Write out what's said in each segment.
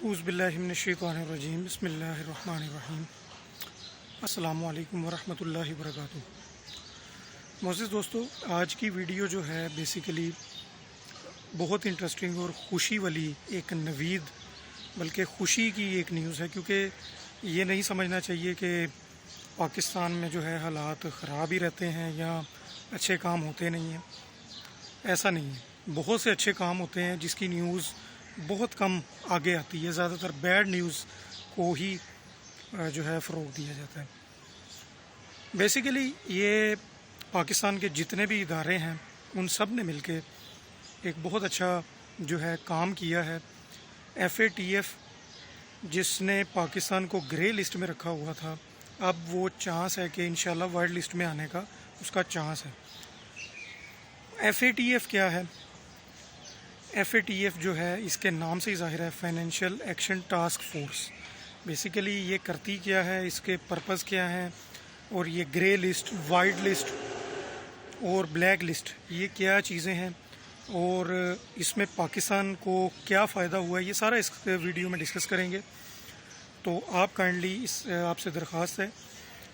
اعوذ باللہ من الشیطان الرجیم بسم اللہ الرحمن الرحیم السلام علیکم ورحمۃ اللہ وبرکاتہ۔ معزز دوستو، آج کی ویڈیو جو ہے بیسیکلی بہت انٹرسٹنگ اور خوشی والی ایک نوید بلکہ خوشی کی ایک نیوز ہے، کیونکہ یہ نہیں سمجھنا چاہیے کہ پاکستان میں جو ہے حالات خراب ہی رہتے ہیں یا اچھے کام ہوتے نہیں ہیں۔ ایسا نہیں ہے، بہت سے اچھے کام ہوتے ہیں جس کی نیوز بہت کم آگے آتی ہے، زیادہ تر بیڈ نیوز کو ہی جو ہے فروغ دیا جاتا ہے۔ بیسیکلی یہ پاکستان کے جتنے بھی ادارے ہیں ان سب نے مل کے ایک بہت اچھا جو ہے کام کیا ہے۔ FATF جس نے پاکستان کو گرے لسٹ میں رکھا ہوا تھا، اب وہ چانس ہے کہ انشاءاللہ وائٹ لسٹ میں آنے کا اس کا چانس ہے۔ FATF کیا ہے؟ FATF جو ہے اس کے نام سے ہی ظاہر ہے، financial action task force. Basically یہ کرتی کیا ہے، اس کے پرپز کیا ہیں، اور یہ گرے لسٹ، وائٹ لسٹ اور بلیک لسٹ یہ کیا چیزیں ہیں، اور اس میں پاکستان کو کیا فائدہ ہوا ہے، یہ سارا اس ویڈیو میں ڈسکس کریں گے۔ تو آپ کائنڈلی آپ سے درخواست ہے،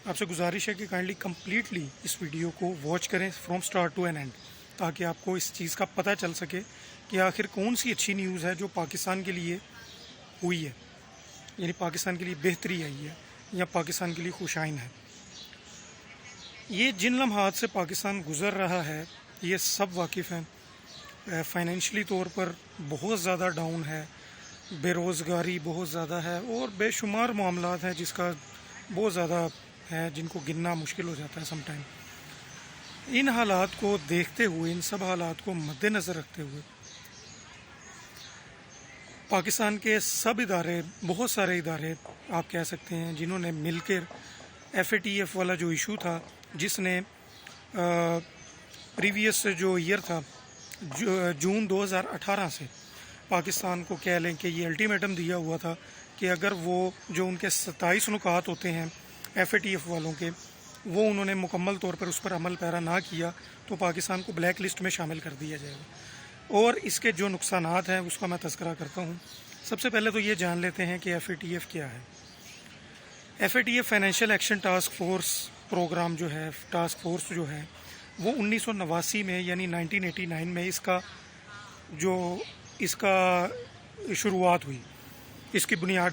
آپ سے گزارش ہے کہ کائنڈلی کمپلیٹلی اس ویڈیو کو واچ کریں from start to an end, تاکہ آپ کو اس چیز کا پتہ چل سکے کہ آخر کون سی اچھی نیوز ہے جو پاکستان کے لیے ہوئی ہے، یعنی پاکستان کے لیے بہتری آئی ہے یا پاکستان کے لیے خوشائن ہے۔ یہ جن لمحات سے پاکستان گزر رہا ہے یہ سب واقف ہیں۔ فائنینشلی طور پر بہت زیادہ ڈاؤن ہے، بے روزگاری بہت زیادہ ہے، اور بے شمار معاملات ہیں جس کا بہت زیادہ ہے، جن کو گننا مشکل ہو جاتا ہے سم ٹائم۔ ان حالات کو دیکھتے ہوئے، ان سب حالات کو مد نظر رکھتے ہوئے پاکستان کے سب ادارے، بہت سارے ادارے آپ کہہ سکتے ہیں، جنہوں نے مل کر FATF والا جو ایشو تھا، جس نے پریویس جو ایئر تھا جون 2018 سے پاکستان کو کہہ لیں کہ یہ الٹیمیٹم دیا ہوا تھا کہ اگر وہ جو ان کے 27 نکات ہوتے ہیں FATF والوں کے، وہ انہوں نے مکمل طور پر اس پر عمل پیرا نہ کیا تو پاکستان کو بلیک لسٹ میں شامل کر دیا جائے گا۔ اور اس کے جو نقصانات ہیں اس کا میں تذکرہ کرتا ہوں۔ سب سے پہلے تو یہ جان لیتے ہیں کہ FATF کیا ہے۔ FATF financial action task force programme جو ہے، ٹاسک فورس جو ہے، وہ 1989 میں یعنی 1989 میں اس کا شروعات ہوئی، اس کی بنیاد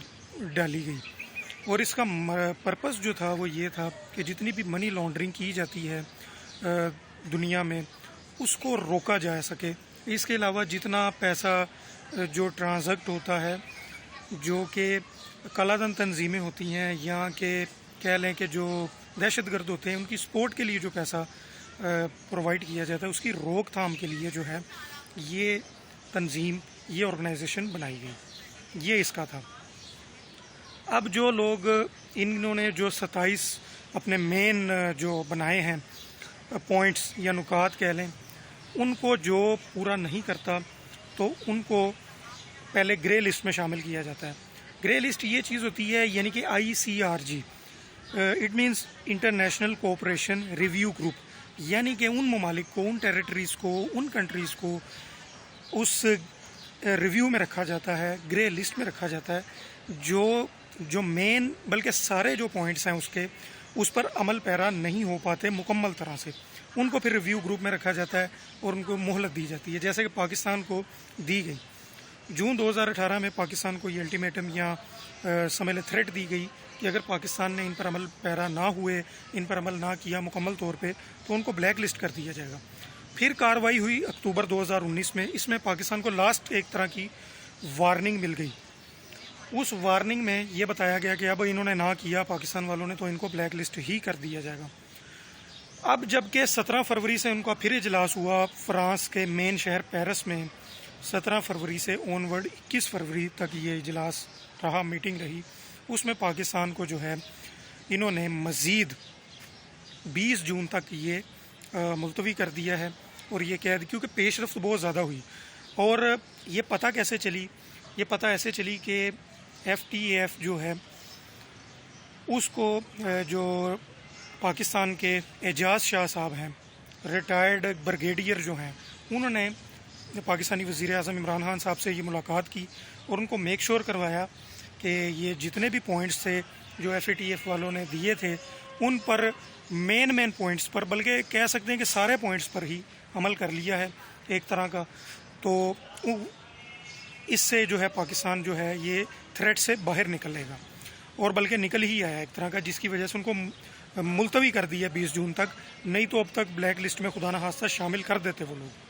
ڈالی گئی، اور اس کا پرپس جو تھا وہ یہ تھا کہ جتنی بھی منی لانڈرنگ کی جاتی ہے دنیا میں اس کو روکا جا سکے۔ اس کے علاوہ جتنا پیسہ جو ٹرانزیکٹ ہوتا ہے، جو کہ کالا دھن تنظیمیں ہوتی ہیں یا کہ کہہ لیں کہ جو دہشت گرد ہوتے ہیں، ان کی سپورٹ کے لیے جو پیسہ پرووائڈ کیا جاتا ہے، اس کی روک تھام کے لیے جو ہے یہ تنظیم، یہ آرگنائزیشن بنائی گئی، یہ اس کا تھا۔ اب جو لوگ انہوں نے جو 27 اپنے مین جو بنائے ہیں پوائنٹس یا نکات کہہ لیں، ان کو جو پورا نہیں کرتا تو ان کو پہلے گرے لسٹ میں شامل کیا جاتا ہے۔ گرے لسٹ یہ چیز ہوتی ہے، یعنی کہ ICRG، it means international cooperation review group, یعنی کہ ان ممالک کو، ان ٹیریٹریز کو، ان کنٹریز کو اس ریویو میں رکھا جاتا ہے، گرے لسٹ میں رکھا جاتا ہے، جو مین بلکہ سارے جو پوائنٹس ہیں اس پر عمل پیرا نہیں ہو پاتے مکمل طرح سے، ان کو پھر ریویو گروپ میں رکھا جاتا ہے اور ان کو مہلت دی جاتی ہے، جیسے کہ پاکستان کو دی گئی۔ جون 2018 میں پاکستان کو یہ الٹیمیٹم یا سمجھ تھریٹ دی گئی کہ اگر پاکستان نے ان پر عمل پیرا نہ ہوئے، ان پر عمل نہ کیا مکمل طور پہ، تو ان کو بلیک لسٹ کر دیا جائے گا۔ پھر کارروائی ہوئی اکتوبر 2019 میں، اس میں پاکستان کو لاسٹ ایک طرح کی وارننگ مل گئی۔ اس وارننگ میں یہ بتایا گیا کہ اب انہوں نے نہ کیا پاکستان والوں نے تو ان کو بلیک لسٹ ہی کر دیا جائے گا۔ اب جب کہ 17 فروری سے ان کا پھر اجلاس ہوا فرانس کے مین شہر پیرس میں، 17 فروری سے آن ورڈ 21 فروری تک یہ اجلاس رہا، میٹنگ رہی، اس میں پاکستان کو جو ہے انہوں نے مزید 20 جون تک یہ ملتوی کر دیا ہے، اور یہ کہہ دی کیونکہ پیش رفت بہت زیادہ ہوئی۔ اور یہ پتہ کیسے چلی؟ یہ پتہ ایسے چلی کہ FATF جو ہے اس کو جو پاکستان کے اعجاز شاہ صاحب ہیں، ریٹائرڈ بریگیڈیئر جو ہیں، انہوں نے پاکستانی وزیر اعظم عمران خان صاحب سے یہ ملاقات کی اور ان کو میک شور کروایا کہ یہ جتنے بھی پوائنٹس تھے جو FATF والوں نے دیے تھے ان پر مین پوائنٹس پر، بلکہ کہہ سکتے ہیں کہ سارے پوائنٹس پر ہی عمل کر لیا ہے ایک طرح کا. تو اس سے جو ہے پاکستان جو ہے یہ تھریٹ سے باہر نکلے گا، اور بلکہ نکل ہی آیا ایک طرح کا، جس کی وجہ سے ان کو ملتوی کر دیا 20 جون تک، نہیں تو اب تک بلیک لسٹ میں خدا نخواستہ شامل کر دیتے وہ لوگ.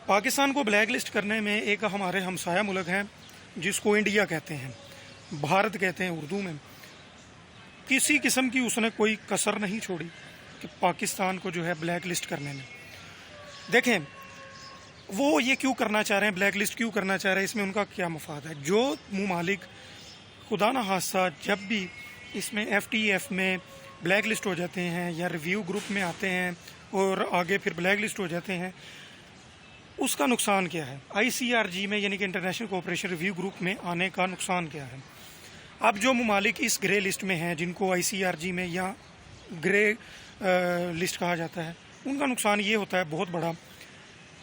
پاکستان کو بلیک لسٹ کرنے میں ایک ہمارے ہمسایہ ملک ہیں جس کو انڈیا کہتے ہیں، بھارت کہتے ہیں اردو میں، کسی قسم کی اس نے کوئی کسر نہیں چھوڑی کہ پاکستان کو جو ہے بلیک لسٹ کرنے میں. دیکھیں وہ یہ کیوں کرنا چاہ رہے ہیں، بلیک لسٹ کیوں کرنا چاہ رہے ہیں، اس میں ان کا کیا مفاد ہے. جو ممالک خدا نخواستہ جب بھی اس میں FATF میں بلیک لسٹ ہو جاتے ہیں یا ریویو گروپ میں آتے ہیں اور آگے پھر بلیک لسٹ ہو جاتے ہیں، اس کا نقصان کیا ہے. ICRG میں یعنی کہ انٹرنیشنل کوآپریشن ریویو گروپ میں آنے کا نقصان کیا ہے. اب جو ممالک اس گرے لسٹ میں ہیں جن کو ICRG میں یا گرے لسٹ کہا جاتا ہے، ان کا نقصان یہ ہوتا ہے بہت بڑا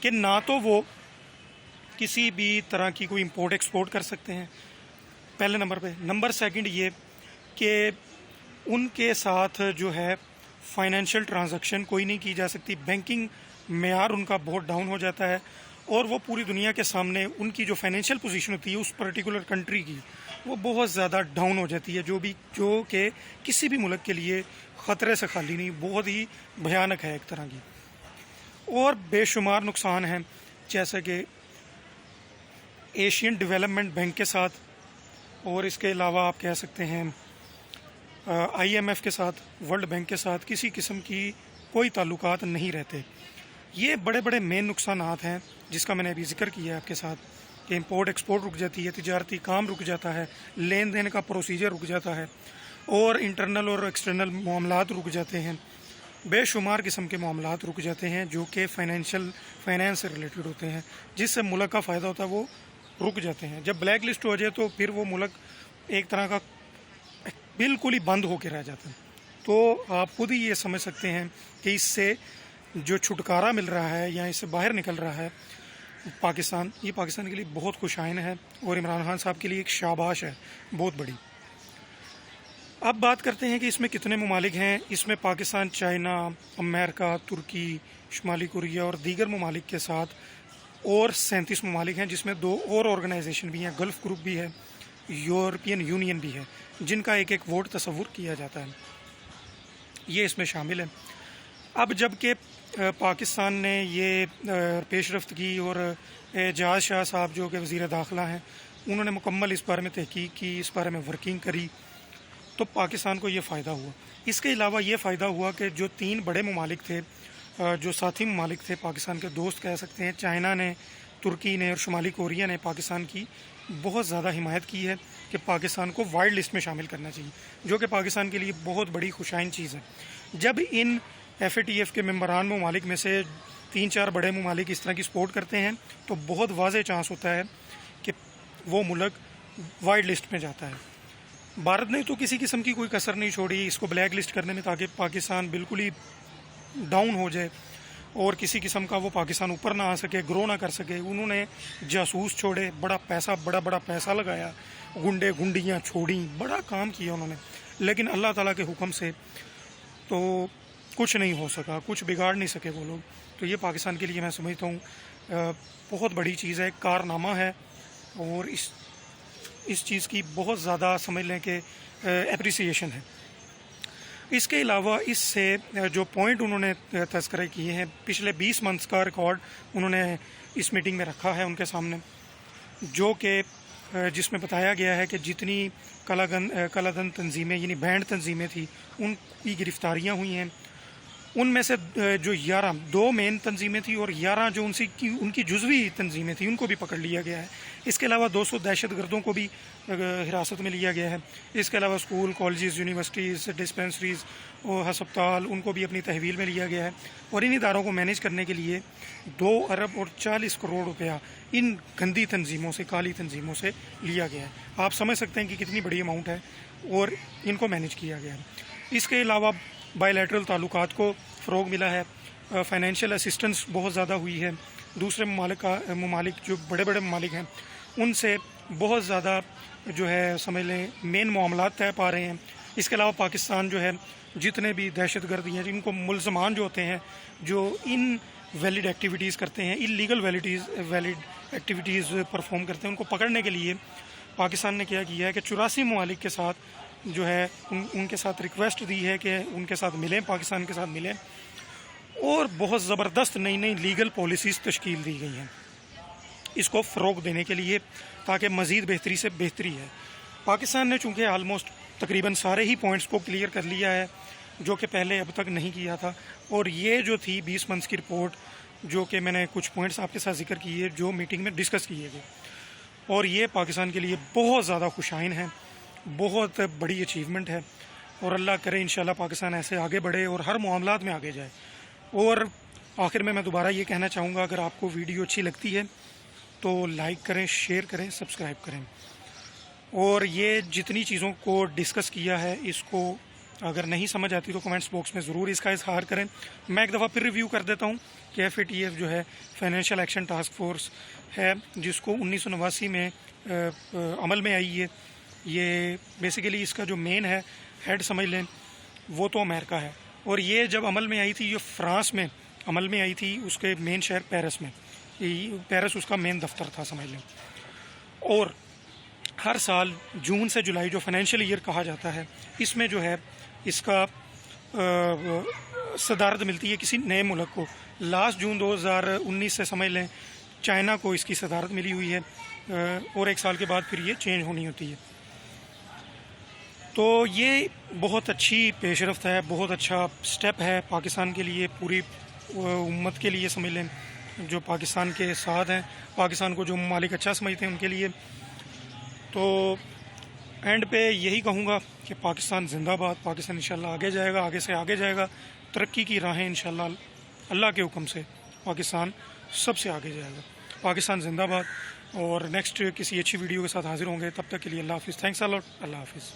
کہ نہ تو وہ کسی بھی طرح کی کوئی امپورٹ ایکسپورٹ کر سکتے ہیں پہلے نمبر پہ. نمبر سیکنڈ یہ کہ ان کے ساتھ جو ہے فائنینشیل ٹرانزیکشن کوئی نہیں کی جا سکتی، بینکنگ معیار ان کا بہت ڈاؤن ہو جاتا ہے، اور وہ پوری دنیا کے سامنے ان کی جو فائنینشیل پوزیشن ہوتی ہے اس پرٹیکولر کنٹری کی، وہ بہت زیادہ ڈاؤن ہو جاتی ہے، جو کہ کسی بھی ملک کے لیے خطرے سے خالی نہیں، بہت ہی بھیانک ہے ایک طرح کی. اور بے شمار نقصان ہیں، جیسا کہ ایشین ڈیولپمنٹ بینک کے ساتھ، اور اس کے علاوہ آپ کہہ سکتے ہیں IMF کے ساتھ، ورلڈ بینک کے ساتھ کسی قسم کی کوئی تعلقات نہیں رہتے. یہ بڑے بڑے مین نقصانات ہیں جس کا میں نے ابھی ذکر کیا ہے آپ کے ساتھ، کہ امپورٹ ایکسپورٹ رک جاتی ہے، تجارتی کام رک جاتا ہے، لین دین کا پروسیجر رک جاتا ہے، اور انٹرنل اور ایکسٹرنل معاملات رک جاتے ہیں. بے شمار قسم کے معاملات رک جاتے ہیں جو کہ فائنینس سے ریلیٹڈ ہوتے ہیں، جس سے ملک کا فائدہ ہوتا ہے وہ رک جاتے ہیں. جب بلیک لسٹ ہو جائے تو پھر وہ ملک ایک طرح کا بالکل ہی بند ہو کے رہ جاتا ہے. تو آپ خود ہی یہ سمجھ سکتے ہیں کہ اس سے جو چھٹکارا مل رہا ہے یا اس سے باہر نکل رہا ہے پاکستان، یہ پاکستان کے لیے بہت خوش آئین ہے، اور عمران خان صاحب کے لیے ایک شاباش ہے بہت بڑی. اب بات کرتے ہیں کہ اس میں کتنے ممالک ہیں. اس میں پاکستان، چائنا، امریکہ، ترکی، شمالی کوریا اور دیگر ممالک کے ساتھ اور 37 ممالک ہیں، جس میں 2 اور آرگنائزیشن بھی ہیں، گلف گروپ بھی ہے، یورپین یونین بھی ہے، جن کا ایک ایک ووٹ تصور کیا جاتا ہے. یہ اس میں شامل ہے. اب جب کہ پاکستان نے یہ پیش رفت کی اور اعجاز شاہ صاحب جو کہ وزیر داخلہ ہیں، انہوں نے مکمل اس بارے میں تحقیق کی، اس بارے میں ورکنگ کری، تو پاکستان کو یہ فائدہ ہوا. اس کے علاوہ یہ فائدہ ہوا کہ جو 3 بڑے ممالک تھے، جو ساتھی ممالک تھے پاکستان کے دوست کہہ سکتے ہیں، چائنا نے، ترکی نے اور شمالی کوریا نے پاکستان کی بہت زیادہ حمایت کی ہے کہ پاکستان کو وائٹ لسٹ میں شامل کرنا چاہیے، جو کہ پاکستان کے لیے بہت بڑی خوشائن چیز ہے. جب ان FATF کے ممبران ممالک میں سے 3-4 بڑے ممالک اس طرح کی سپورٹ کرتے ہیں تو بہت واضح چانس ہوتا ہے کہ وہ ملک وائٹ لسٹ میں جاتا ہے. بھارت نے تو کسی قسم کی کوئی کسر نہیں چھوڑی اس کو بلیک لسٹ کرنے میں، تاکہ پاکستان بالکل ہی ڈاؤن ہو جائے اور کسی قسم کا وہ پاکستان اوپر نہ آ سکے، گرو نہ کر سکے. انہوں نے جاسوس چھوڑے، بڑا پیسہ لگایا، گنڈیاں چھوڑیں، بڑا کام کیا انہوں نے، لیکن اللہ تعالیٰ کے حکم سے تو کچھ نہیں ہو سکا، کچھ بگاڑ نہیں سکے وہ لوگ. تو یہ پاکستان کے لیے میں سمجھتا ہوں بہت بڑی چیز ہے، کارنامہ ہے، اور اس چیز کی بہت زیادہ سمجھ لیں کہ اپریسیشن ہے. اس کے علاوہ اس سے جو پوائنٹ انہوں نے تذکرے کیے ہیں، پچھلے 20 منتھس کا ریکارڈ انہوں نے اس میٹنگ میں رکھا ہے ان کے سامنے، جو کہ جس میں بتایا گیا ہے کہ جتنی کلادن تنظیمیں یعنی بینڈ تنظیمیں تھیں ان کی گرفتاریاں ہوئی ہیں. ان میں سے جو 2 مین تنظیمیں تھیں اور 11 جو ان کی جزوی تنظیمیں تھیں ان کو بھی پکڑ لیا گیا ہے. اس کے علاوہ 200 دہشت گردوں کو بھی حراست میں لیا گیا ہے. اس کے علاوہ اسکول، کالجز، یونیورسٹیز، ڈسپینسریز اور ہسپتال ان کو بھی اپنی تحویل میں لیا گیا ہے. اور ان اداروں کو مینیج کرنے کے لیے 2 ارب اور 40 کروڑ روپیہ ان گندی تنظیموں سے، کالی تنظیموں سے لیا گیا ہے. آپ سمجھ سکتے ہیں کہ کتنی بڑی اماؤنٹ ہے اور ان کو مینیج کیا گیا ہے. اس کے علاوہ بائی لیٹرل تعلقات کو فروغ ملا ہے، فائنینشیل اسسٹنس بہت زیادہ ہوئی ہے، دوسرے ممالک جو بڑے بڑے ممالک ہیں ان سے بہت زیادہ جو ہے سمجھ لیں مین معاملات طے پا رہے ہیں. اس کے علاوہ پاکستان جو ہے جتنے بھی دہشت گردی ہیں جن کو ملزمان جو ہوتے ہیں جو ان ویلڈ ایکٹیویٹیز کرتے ہیں انلیگل ویلڈ ایکٹیویٹیز پرفارم کرتے ہیں ان کو پکڑنے کے لیے پاکستان نے کیا ہے کہ 84 ممالک کے ساتھ جو ہے ان کے ساتھ ریکویسٹ دی ہے کہ ان کے ساتھ ملیں، پاکستان کے ساتھ ملیں، اور بہت زبردست نئی لیگل پالیسیز تشکیل دی گئی ہیں اس کو فروغ دینے کے لیے تاکہ مزید بہتری سے بہتری ہے. پاکستان نے چونکہ آلموسٹ تقریباً سارے ہی پوائنٹس کو کلیئر کر لیا ہے جو کہ پہلے اب تک نہیں کیا تھا، اور یہ جو تھی 20 منتھس کی رپورٹ جو کہ میں نے کچھ پوائنٹس آپ کے ساتھ ذکر کیے جو میٹنگ میں ڈسکس کیے گئے، اور یہ پاکستان کے لیے بہت زیادہ خوشائن ہے، بہت بڑی اچیومنٹ ہے، اور اللہ کرے انشاءاللہ پاکستان ایسے آگے بڑھے اور ہر معاملات میں آگے جائے. اور آخر میں دوبارہ یہ کہنا چاہوں گا اگر آپ کو ویڈیو اچھی لگتی ہے تو لائک کریں، شیئر کریں، سبسکرائب کریں، اور یہ جتنی چیزوں کو ڈسکس کیا ہے اس کو اگر نہیں سمجھ آتی تو کمنٹس باکس میں ضرور اس کا اظہار کریں. میں ایک دفعہ پھر ریویو کر دیتا ہوں کہ FATF جو ہے فائنینشیل ایکشن ٹاسک فورس ہے جس کو 1989 میں عمل میں آئی ہے. یہ بیسیکلی اس کا جو مین ہے ہیڈ سمجھ لیں وہ تو امریکہ ہے، اور یہ جب عمل میں آئی تھی یہ فرانس میں عمل میں آئی تھی، اس کے مین شہر پیرس میں، پیرس اس کا مین دفتر تھا سمجھ لیں. اور ہر سال جون سے جولائی جو فائنینشیل ایئر کہا جاتا ہے اس میں جو ہے اس کا صدارت ملتی ہے کسی نئے ملک کو. لاسٹ جون 2019 سے سمجھ لیں چائنا کو اس کی صدارت ملی ہوئی ہے، اور ایک سال کے بعد پھر یہ چینج ہونی ہوتی ہے. تو یہ بہت اچھی پیش رفت ہے، بہت اچھا سٹیپ ہے پاکستان کے لیے، پوری امت کے لیے سمجھ لیں جو پاکستان کے ساتھ ہیں، پاکستان کو جو ممالک اچھا سمجھتے ہیں ان کے لیے. تو اینڈ پہ یہی کہوں گا کہ پاکستان زندہ باد، پاکستان انشاءاللہ آگے جائے گا، آگے سے آگے جائے گا، ترقی کی راہیں انشاءاللہ اللہ کے حکم سے پاکستان سب سے آگے جائے گا. پاکستان زندہ باد. اور نیکسٹ کسی اچھی ویڈیو کے ساتھ حاضر ہوں گے، تب تک کے لیے اللہ حافظ. Thanks allot. اللہ حافظ.